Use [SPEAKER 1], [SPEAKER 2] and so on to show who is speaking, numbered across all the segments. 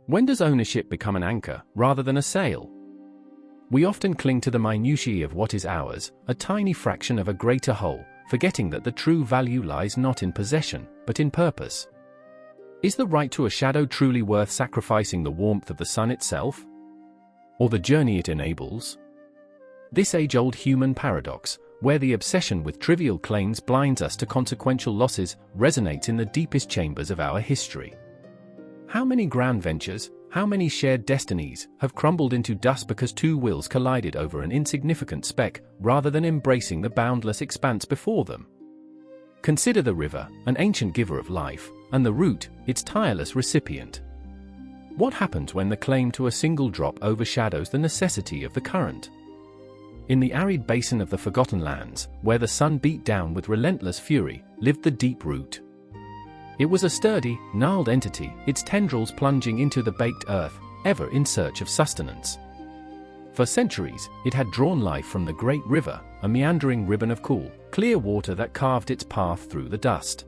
[SPEAKER 1] When does ownership become an anchor rather than a sail? We often cling to the minutiae of what is ours, a tiny fraction of a greater whole, forgetting that the true value lies not in possession, but in purpose. Is the right to a shadow truly worth sacrificing the warmth of the sun itself? Or the journey it enables? This age-old human paradox, where the obsession with trivial claims blinds us to consequential losses, resonates in the deepest chambers of our history. How many grand ventures, how many shared destinies, have crumbled into dust because two wills collided over an insignificant speck, rather than embracing the boundless expanse before them? Consider the river, an ancient giver of life, and the root, its tireless recipient. What happens when the claim to a single drop overshadows the necessity of the current? In the arid basin of the Forgotten Lands, where the sun beat down with relentless fury, lived the deep root. It was a sturdy, gnarled entity, its tendrils plunging into the baked earth, ever in search of sustenance. For centuries, it had drawn life from the great river, a meandering ribbon of cool, clear water that carved its path through the dust.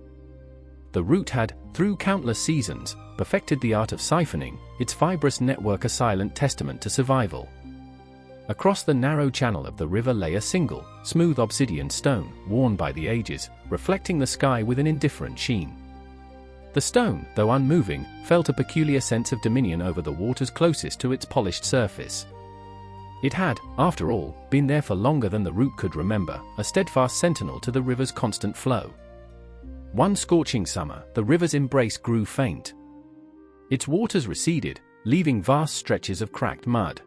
[SPEAKER 1] The root had, through countless seasons, perfected the art of siphoning, its fibrous network a silent testament to survival. Across the narrow channel of the river lay a single, smooth obsidian stone, worn by the ages, reflecting the sky with an indifferent sheen. The stone, though unmoving, felt a peculiar sense of dominion over the waters closest to its polished surface. It had, after all, been there for longer than the root could remember, a steadfast sentinel to the river's constant flow. One scorching summer, the river's embrace grew faint. Its waters receded, leaving vast stretches of cracked mud.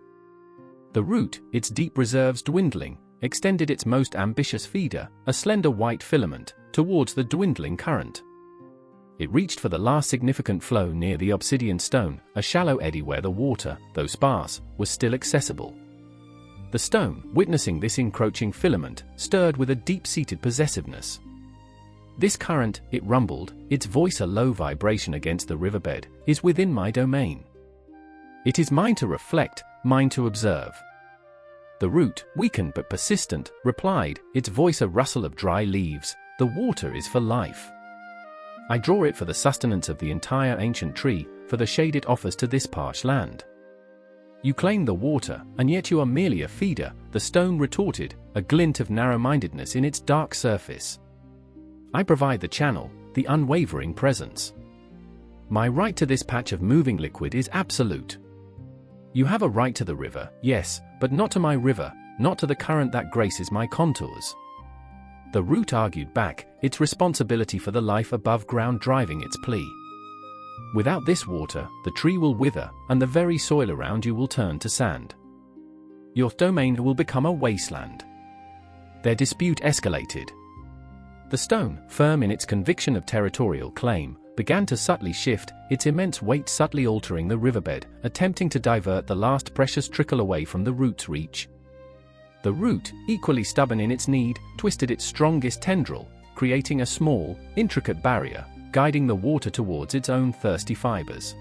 [SPEAKER 1] The root, its deep reserves dwindling, extended its most ambitious feeder, a slender white filament, towards the dwindling current. It reached for the last significant flow near the Obsidian Stone, a shallow eddy where the water, though sparse, was still accessible. The stone, witnessing this encroaching filament, stirred with a deep-seated possessiveness. This current, it rumbled, its voice a low vibration against the riverbed, is within my domain. It is mine to reflect, mine to observe. The root, weakened but persistent, replied, its voice a rustle of dry leaves, the water is for life. I draw it for the sustenance of the entire ancient tree, for the shade it offers to this parched land. You claim the water, and yet you are merely a feeder, the stone retorted, a glint of narrow-mindedness in its dark surface. I provide the channel, the unwavering presence. My right to this patch of moving liquid is absolute. You have a right to the river, yes, but not to my river, not to the current that graces my contours. The root argued back, its responsibility for the life above ground driving its plea. Without this water, the tree will wither, and the very soil around you will turn to sand. Your domain will become a wasteland. Their dispute escalated. The stone, firm in its conviction of territorial claim, began to subtly shift, its immense weight subtly altering the riverbed, attempting to divert the last precious trickle away from the root's reach. The root, equally stubborn in its need, twisted its strongest tendril, creating a small, intricate barrier, guiding the water towards its own thirsty fibers.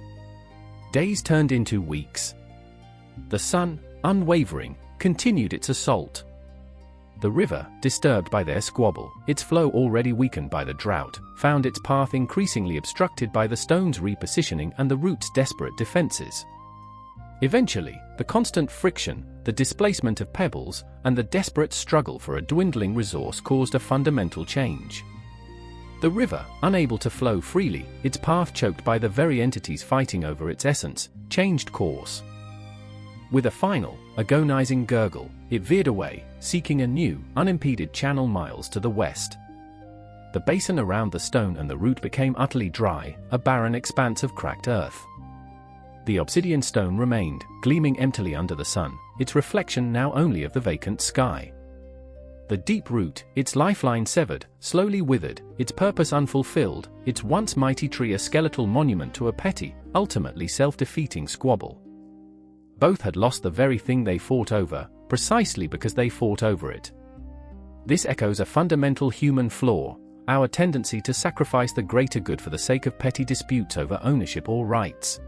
[SPEAKER 1] Days turned into weeks. The sun, unwavering, continued its assault. The river, disturbed by their squabble, its flow already weakened by the drought, found its path increasingly obstructed by the stone's repositioning and the root's desperate defenses. Eventually, the constant friction, the displacement of pebbles, and the desperate struggle for a dwindling resource caused a fundamental change. The river, unable to flow freely, its path choked by the very entities fighting over its essence, changed course. With a final, agonizing gurgle, it veered away, seeking a new, unimpeded channel miles to the west. The basin around the stone and the root became utterly dry, a barren expanse of cracked earth. The obsidian stone remained, gleaming emptily under the sun, its reflection now only of the vacant sky. The deep root, its lifeline severed, slowly withered, its purpose unfulfilled, its once mighty tree a skeletal monument to a petty, ultimately self-defeating squabble. Both had lost the very thing they fought over, precisely because they fought over it. This echoes a fundamental human flaw, our tendency to sacrifice the greater good for the sake of petty disputes over ownership or rights.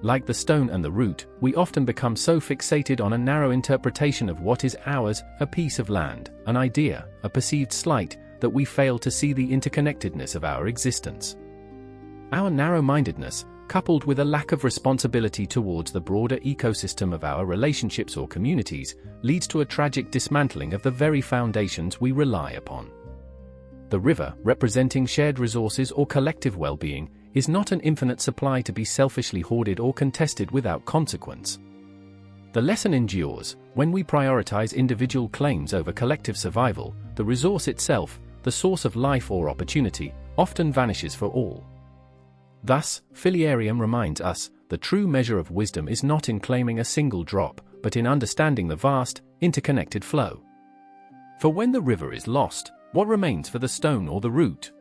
[SPEAKER 1] Like the stone and the root, we often become so fixated on a narrow interpretation of what is ours, a piece of land, an idea, a perceived slight, that we fail to see the interconnectedness of our existence. Our narrow-mindedness, coupled with a lack of responsibility towards the broader ecosystem of our relationships or communities, leads to a tragic dismantling of the very foundations we rely upon. The river, representing shared resources or collective well-being, is not an infinite supply to be selfishly hoarded or contested without consequence. The lesson endures: when we prioritize individual claims over collective survival, the resource itself, the source of life or opportunity, often vanishes for all. Thus, Filiarium reminds us, the true measure of wisdom is not in claiming a single drop, but in understanding the vast, interconnected flow. For when the river is lost, what remains for the stone or the root?